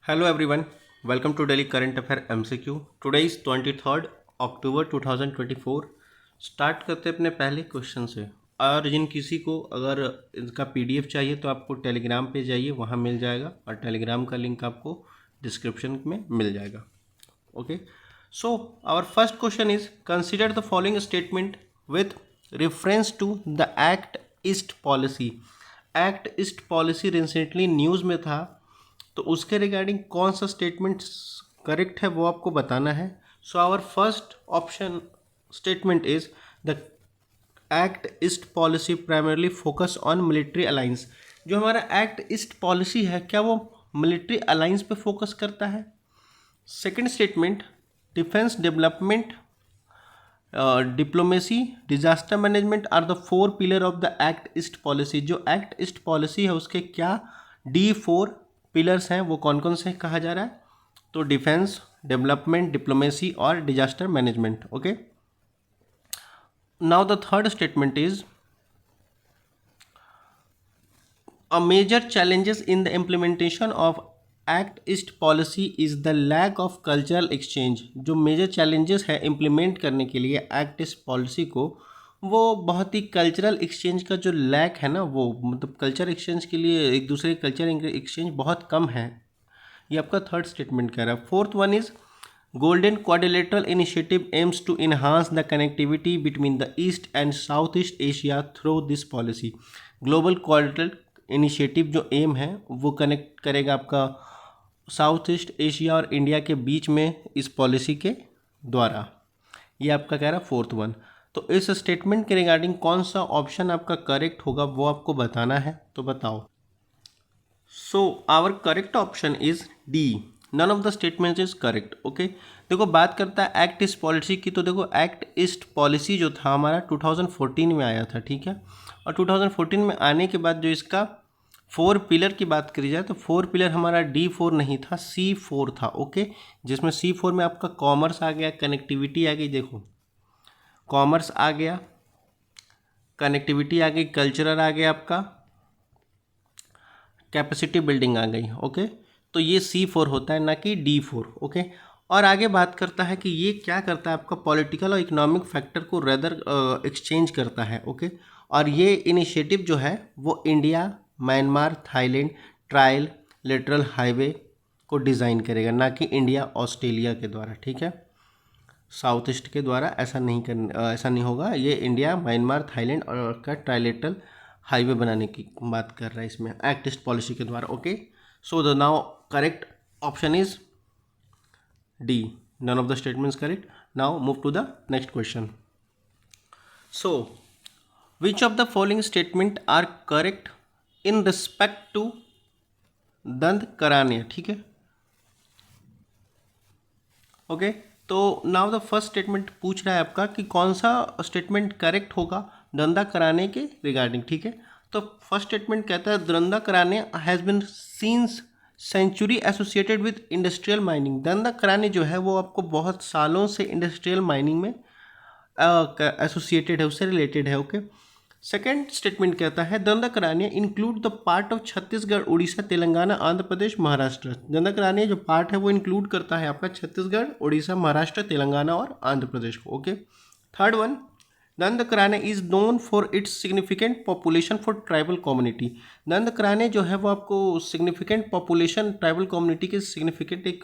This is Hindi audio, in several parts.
Hello everyone, welcome to Daily Current Affair MCQ. Today is 23rd October 2024. Start करते हैं अपने पहले क्वेश्चन से। और जिन किसी को अगर इसका पीडीएफ चाहिए तो आपको टेलीग्राम पे जाइए, वहाँ मिल जाएगा और टेलीग्राम का लिंक आपको डिस्क्रिप्शन में मिल जाएगा। Okay, so our first question is consider the following statement with reference to the act east policy. Act east policy recently news में था, तो उसके रिगार्डिंग कौन सा स्टेटमेंट करेक्ट है वो आपको बताना है। So our first option statement is the act east policy primarily focus on military alliance. जो हमारा एक्ट ईस्ट पॉलिसी है, क्या वो मिलिट्री अलाइंस पे फोकस करता है? Second statement, defence development, diplomacy, disaster management are the four pillar of the act east policy. जो एक्ट ईस्ट पॉलिसी है उसके क्या D4 पिलर्स हैं, वो कौन कौन से कहा जा रहा है? तो डिफेंस, डेवलपमेंट, डिप्लोमेसी और disaster management. Okay, now the third statement is a major challenges in the implementation of act east policy is the lack of cultural exchange. जो मेजर चैलेंजेस है इम्प्लीमेंट करने के लिए एक्ट ईस्ट पॉलिसी को, वो बहुत ही कल्चरल एक्सचेंज का जो लैक है ना, वो मतलब कल्चर एक्सचेंज के लिए एक दूसरे कल्चर एक्सचेंज बहुत कम है। ये आपका थर्ड स्टेटमेंट कह रहा है। Fourth one is golden quadrilateral initiative aims to enhance the connectivity between the East and South East Asia through this policy. Global quadrilateral initiative जो एम है वो कनेक्ट करेगा आपका साउथ ईस्ट एशिया और इंडिया के बीच में इस पॉलिसी के द्वारा। ये आपका कह रहा है फोर्थ वन। तो इस स्टेटमेंट के रिगार्डिंग कौन सा ऑप्शन आपका करेक्ट होगा वो आपको बताना है, तो बताओ। So our correct option is D, none of the statement is correct. Okay, देखो बात करता है एक्ट ईस्ट पॉलिसी की, तो देखो एक्ट ईस्ट पॉलिसी जो था हमारा 2014 में आया था, ठीक है। और 2014 में आने के बाद जो इसका 4 पिलर की बात करी जाए तो 4 पिलर हमारा D4 नहीं था, C4 था। ओके, जिसमें C4 में आपका कॉमर्स आ गया, कनेक्टिविटी आ गई, देखो कॉमर्स आ गया, कनेक्टिविटी आ गई, कल्चरल आ गया, आपका कैपेसिटी बिल्डिंग आ गई। ओके, तो ये C4 होता है, ना कि D4। ओके, और आगे बात करता है कि ये क्या करता है, आपका पॉलिटिकल और इकोनॉमिक फैक्टर को रेदर एक्सचेंज करता है। ओके, और ये इनिशिएटिव जो है वो India, Myanmar, Thailand trial lateral highway को डिज़ाइन करेगा, ना कि इंडिया ऑस्ट्रेलिया के द्वारा, ठीक है। साउथ ईस्ट के द्वारा ऐसा नहीं होगा। ये इंडिया, म्यांमार, थाईलैंड और का ट्राइलेटरल हाईवे बनाने की बात कर रहा है इसमें एक्ट ईस्ट पॉलिसी के द्वारा। Okay, so the now correct option is D, none of the statements correct. Now move to the next question. So which of the following statement are correct in respect to Dandakaranya, ठीक है। ओके, तो नाउ द फर्स्ट स्टेटमेंट पूछ रहा है आपका कि कौन सा स्टेटमेंट करेक्ट होगा धंधा कराने के रिगार्डिंग, ठीक है। तो फर्स्ट स्टेटमेंट कहता है धंधा कराने has been since century associated with industrial mining. धंधा कराने जो है वो आपको बहुत सालों से इंडस्ट्रियल माइनिंग में एसोसिएटेड है, उससे रिलेटेड है। ओके, सेकेंड स्टेटमेंट कहता है धंधा कराने include the part of Chhattisgarh, Orissa, Telangana, Andhra Pradesh, Maharashtra. धंधा कराने जो पार्ट है वो इंक्लूड करता है आपका छत्तीसगढ़, उड़ीसा, महाराष्ट्र, तेलंगाना और आंध्र प्रदेश को। ओके, थर्ड वन, दंड कराने is known for its significant population for tribal community. दंड कराने जो है वो आपको सिग्निफिकेंट पॉपुलेशन, ट्राइबल कम्युनिटी के सिग्निफिकेंट एक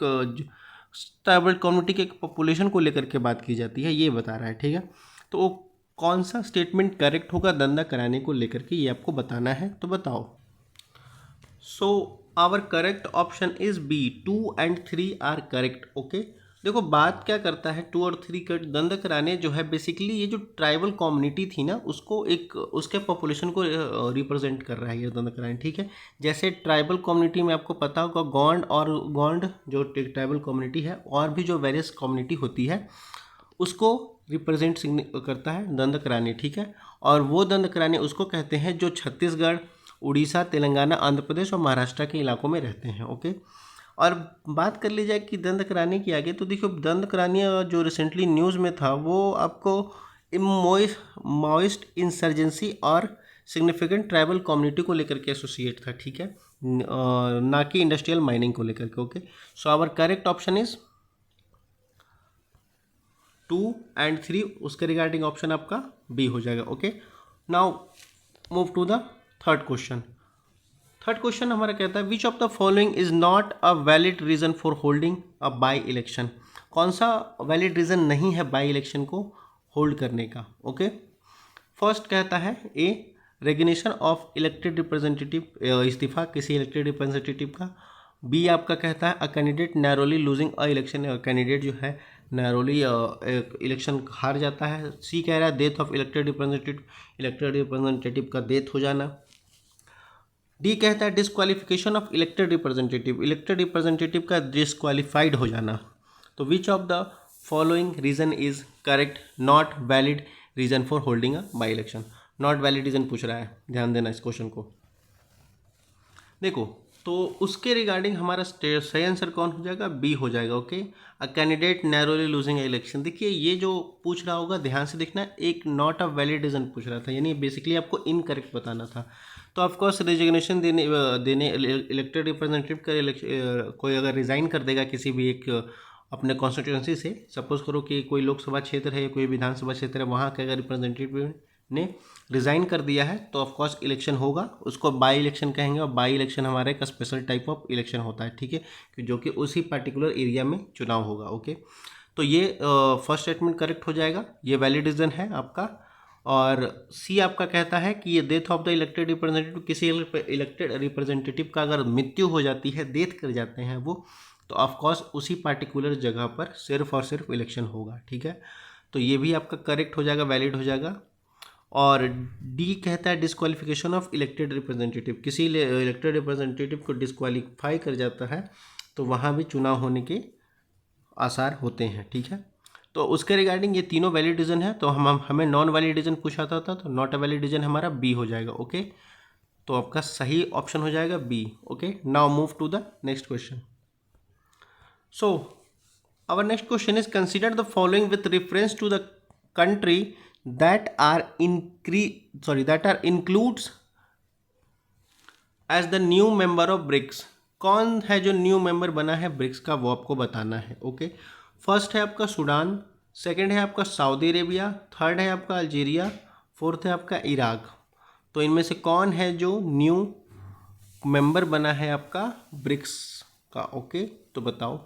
ट्राइबल कम्युनिटी के एक पॉपुलेशन को लेकर के बात की जाती है, ये बता रहा है, ठीक है। तो कौन सा स्टेटमेंट करेक्ट होगा धंधा कराने को लेकर के, ये आपको बताना है, तो बताओ। So our correct option is B, 2 and 3 are correct. Okay, देखो बात क्या करता है 2 और 3 का, धंधा कराने जो है बेसिकली ये जो ट्राइबल कम्युनिटी थी ना, उसको एक उसके पॉपुलेशन को रिप्रेजेंट कर रहा है ये धंधा कराने, ठीक है। जैसे ट्राइबल कम्युनिटी में आपको पता होगा गोंड, और गोंड जो ट्राइबल कम्युनिटी है, और भी जो वेरियस कम्युनिटी होती है उसको रिप्रेजेंट करता है दंड कराने, ठीक है। और वो दंड कराने उसको कहते हैं जो छत्तीसगढ़, उड़ीसा, तेलंगाना, आंध्र प्रदेश और महाराष्ट्र के इलाकों में रहते हैं। ओके, और बात कर ली जाए कि दंड कराने की आगे, तो देखो दंड कराने जो रिसेंटली न्यूज़ में था वो आपको माओइस्ट इंसर्जेंसी और सिग्निफिकेंट ट्राइबल कम्युनिटी को लेकर के एसोसिएट था, ठीक है। ना कि इंडस्ट्रियल माइनिंग को लेकर के। Okay, so our correct option is 2 and 3, उसके रिगार्डिंग ऑप्शन आपका बी हो जाएगा। Okay, now move to the third question. Third question हमारा कहता है which of the following is not a valid reason for holding a by election. कौन सा वैलिड रीजन नहीं है बाई इलेक्शन को होल्ड करने का। ओके, फर्स्ट कहता है ए, रेजिग्नेशन ऑफ इलेक्टेड रिप्रेजेंटेटिव, इस्तीफा किसी इलेक्टेड रिप्रेजेंटेटिव का। बी आपका कहता है a candidate narrowly losing a election, candidate जो है नैरोली इलेक्शन हार जाता है। सी कह रहा है death of elected representative, elected representative का डेथ हो जाना। डी कहता है disqualification of elected representative, elected representative का डिस्क्वालिफाइड हो जाना। तो which of the following reason is correct, not valid reason for holding a by election. Not valid reason पूछ रहा है, ध्यान देना इस क्वेश्चन को। देखो, तो उसके रिगार्डिंग हमारा सही आंसर कौन हो जाएगा, बी हो जाएगा। Okay, a candidate narrowly losing election. देखिए ये जो पूछ रहा होगा ध्यान से देखना, एक नॉट अ वैलिड रीजन पूछ रहा था, यानी बेसिकली आपको इनकरेक्ट बताना था। तो ऑफकोर्स रेजिग्नेशन देने इलेक्टेड रिप्रेजेंटेटिव का कोई अगर रिज़ाइन कर देगा किसी भी एक अपने कॉन्स्टिट्यूंसी से, सपोज करो कि कोई लोकसभा क्षेत्र है, कोई विधानसभा क्षेत्र है, वहाँ के अगर रिप्रेजेंटेटिव ने रिज़ाइन कर दिया है तो ऑफकोर्स इलेक्शन होगा, उसको बाई इलेक्शन कहेंगे। और बाई इलेक्शन हमारा एक स्पेशल टाइप ऑफ इलेक्शन होता है, ठीक है, कि जो कि उसी पर्टिकुलर एरिया में चुनाव होगा। ओके, तो ये फर्स्ट स्टेटमेंट करेक्ट हो जाएगा, ये वैलिड रीजन है आपका। और सी आपका कहता है कि ये death of the elected representative, किसी इलेक्टेड रिप्रेजेंटेटिव का अगर मृत्यु हो जाती है, डेथ कर जाते हैं वो, तो ऑफकोर्स उसी पार्टिकुलर जगह पर सिर्फ और सिर्फ इलेक्शन होगा, ठीक है। तो ये भी आपका करेक्ट हो जाएगा, वैलिड हो जाएगा। और डी कहता है डिस्क्वालिफिकेशन ऑफ इलेक्टेड रिप्रेजेंटेटिव, किसी इलेक्टेड रिप्रेजेंटेटिव को डिस्क्वालीफाई कर जाता है तो वहाँ भी चुनाव होने के आसार होते हैं, ठीक है। तो उसके रिगार्डिंग ये तीनों वैलिड रीजन है। तो हमें नॉन वैलिड रीजन पूछा था तो नॉट अ वैलिड रीजन हमारा बी हो जाएगा। ओके, तो आपका सही ऑप्शन हो जाएगा B. Okay, now move to the next question. So our next question is consider the following with reference to the country that are includes as the new member of BRICS। कौन है जो न्यू मेंबर बना है ब्रिक्स का, वो आपको बताना है। ओके, फर्स्ट है आपका सूडान, सेकंड है आपका सऊदी अरेबिया, थर्ड है आपका अल्जीरिया, फोर्थ है आपका इराक। तो इनमें से कौन है जो न्यू मेंबर बना है आपका ब्रिक्स का। ओके, तो बताओ।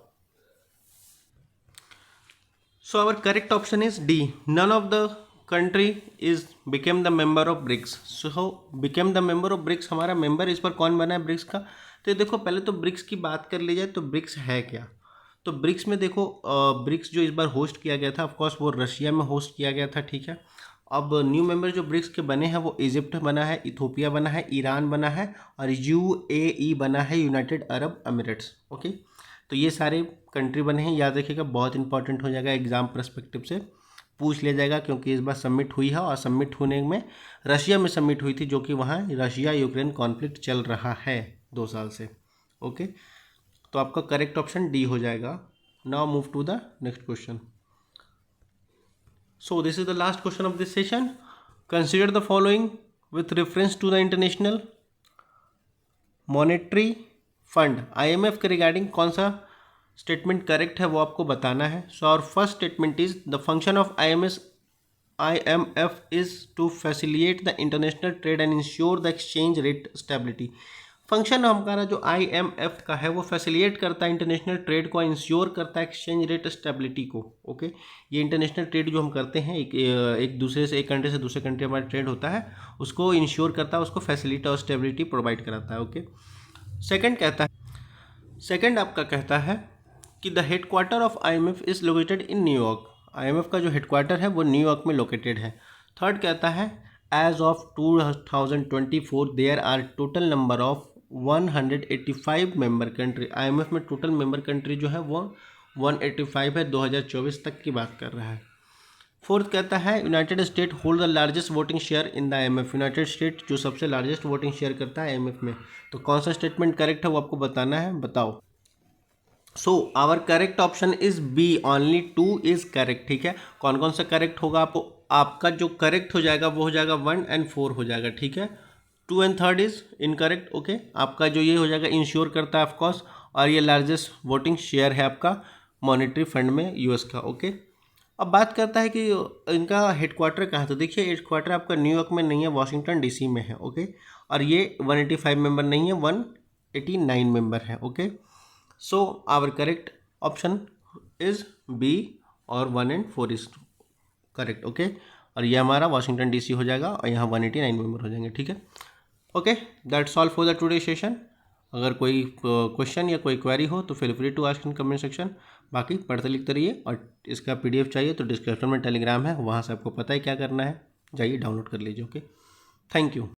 So our correct option is D. None of the country is became the member of BRICS. So became the member of BRICS, हमारा member इस पर कौन बना है ब्रिक्स का। तो देखो पहले तो ब्रिक्स की बात कर ली जाए तो ब्रिक्स है क्या। तो ब्रिक्स में देखो ब्रिक्स जो इस बार होस्ट किया गया था, ऑफकोर्स वो रशिया में होस्ट किया गया था, ठीक है। अब न्यू मेंबर जो ब्रिक्स के बने हैं वो इजिप्ट बना है, इथोपिया बना है, ईरान बना है और UAE बना है, यूनाइटेड अरब अमीरेट्स। ओके, तो ये सारे कंट्री बने हैं, याद रखिएगा, बहुत इंपॉर्टेंट हो जाएगा, एग्जाम पर्सपेक्टिव से पूछ लिया जाएगा क्योंकि इस बार सबमिट हुई है और सबमिट होने में रशिया में सबमिट हुई थी, जो कि वहाँ रशिया यूक्रेन कॉन्फ्लिक्ट चल रहा है 2 साल से। ओके, तो आपका करेक्ट ऑप्शन डी हो जाएगा। Now move to the next question. So this is the last question of this session. Consider the following with reference to the international monetary fund, IMF के रिगार्डिंग कौन सा स्टेटमेंट करेक्ट है वो आपको बताना है। So our first statement is the function of IMF is to facilitate the international trade and ensure the exchange rate stability. Function हमारा जो IMF का है वो फैसिलिटेट करता है इंटरनेशनल ट्रेड को, इंश्योर करता है एक्सचेंज रेट स्टेबिलिटी को। ओके, ये इंटरनेशनल ट्रेड जो हम करते हैं, एक दूसरे से, एक कंट्री से दूसरे कंट्री हमारा ट्रेड होता है, उसको इंश्योर करता है, उसको फैसिलिटी और स्टेबिलिटी प्रोवाइड कराता है। ओके, सेकंड आपका कहता है कि the headquarter of IMF is located in New York. IMF का जो हेडक्वार्टर है वो न्यूयॉर्क में लोकेटेड है। थर्ड कहता है as of 2024 there are total number of 185 member country. IMF में टोटल मेंबर कंट्री जो है वो 185 है, 2024 तक की बात कर रहा है। फोर्थ कहता है United state hold the largest voting share in the IMF। United state जो सबसे लार्जेस्ट वोटिंग शेयर करता है IMF में। तो कौन सा स्टेटमेंट करेक्ट है वो आपको बताना है, बताओ। So our correct option is B, only 2 is correct, ठीक है। कौन कौन सा करेक्ट होगा आपको, आपका जो करेक्ट हो जाएगा वो हो जाएगा 1 और 4 हो जाएगा, ठीक है। 2 and 3 इज इनकरेक्ट। ओके, आपका जो ये हो जाएगा इंश्योर करता है ऑफकोर्स, और ये लार्जेस्ट वोटिंग शेयर है आपका मॉनेटरी फंड में यूएस का। ओके, अब बात करता है कि इनका हेडक्वार्टर कहाँ, तो देखिए हेडक्वार्टर आपका न्यूयॉर्क में नहीं है, वाशिंगटन डीसी में है। ओके, और ये 185 मेंबर नहीं है, 189 मेंबर है। Okay, so our correct option is B, और 1 and 4 इज करेक्ट। ओके, और ये हमारा वाशिंगटन डीसी हो जाएगा और यहाँ 189 मेंबर हो जाएंगे। ठीक है, okay, that's all for the today session. अगर कोई क्वेश्चन या कोई क्वेरी हो तो feel free to ask in comment section. बाकी पढ़ते लिखते रहिए, और इसका पीडीएफ चाहिए तो डिस्क्रिप्शन में टेलीग्राम है, वहाँ से आपको पता है क्या करना है, जाइए डाउनलोड कर लीजिए। Okay, thank you.